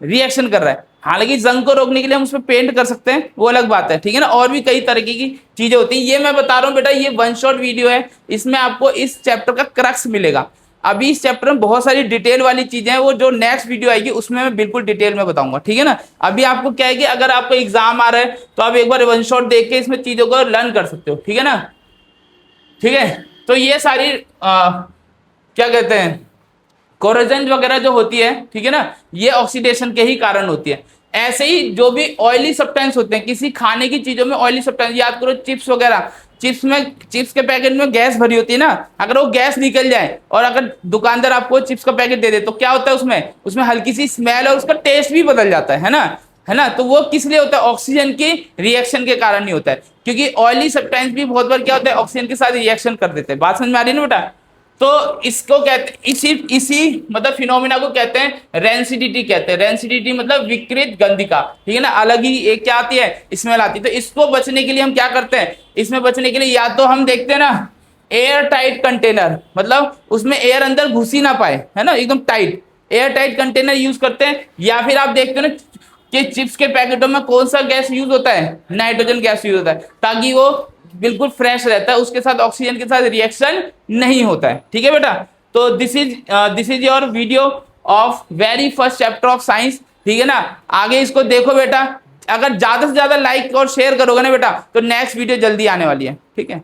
रिएक्शन कर रहा है। हालांकि जंग को रोकने के लिए हम उसमें पेंट कर सकते हैं, वो अलग बात है, ठीक है ना। और भी कई तरीके की चीजें होती हैं। ये मैं बता रहा हूँ बेटा, ये वन शॉट वीडियो है, इसमें आपको इस चैप्टर का क्रक्स मिलेगा। अभी इस चैप्टर में बहुत सारी डिटेल वाली चीजें हैं, वो जो नेक्स्ट वीडियो आएगी उसमें मैं बिल्कुल डिटेल में बताऊंगा, ठीक है ना। अभी आपको क्या है कि अगर आपको एग्जाम आ रहा है तो आप एक बार वन शॉट देख के इसमें चीजों को लर्न कर सकते हो, ठीक है ना, ठीक है। तो ये सारी क्या कहते हैं, कोरोजन वगैरह जो होती है, ठीक है ना, ये ऑक्सीडेशन के ही कारण होती है। ऐसे ही जो भी ऑयली सब्सटेंस होते हैं, किसी खाने की चीजों में ऑयली सब्सटेंस, याद करो चिप्स वगैरह, चिप्स के पैकेट में गैस भरी होती है ना, अगर वो गैस निकल जाए और अगर दुकानदार आपको चिप्स का पैकेट दे दे तो क्या होता है, उसमें हल्की सी स्मेल और उसका टेस्ट भी बदल जाता है ना। तो वो किस लिए होता है, ऑक्सीजन की रिएक्शन के कारण नहीं होता है, क्योंकि ऑयली सब्सटेंस भी बहुत बार क्या होता है, ऑक्सीजन के साथ रिएक्शन कर देते हैं। बात समझ में आ रही है ना बेटा। तो इसको कहते, इसी मतलब फिनोमिना को कहते हैं रेंसिडिटी कहते हैं। रेंसिडिटी मतलब विकृत गंधिका, ठीक है ना, अलग ही एक क्या आती है, स्मेल आती है। तो इसको बचने के लिए हम क्या करते हैं, इसमें बचने के लिए या तो हम देखते हैं ना एयर टाइट कंटेनर, मतलब उसमें एयर अंदर घुस ही ना पाए, है ना, एकदम tight air tight container use करते हैं। या फिर आप देखते हो ना कि चिप्स के पैकेटों में कौन सा गैस यूज होता है, नाइट्रोजन गैस यूज होता है, ताकि वो बिल्कुल फ्रेश रहता है, उसके साथ ऑक्सीजन के साथ रिएक्शन नहीं होता है, ठीक है बेटा। तो this is your video of very first chapter of science, ठीक है ना। आगे इसको देखो बेटा, अगर ज्यादा से ज्यादा लाइक और शेयर करोगे ना बेटा तो नेक्स्ट वीडियो जल्दी आने वाली है, ठीक है।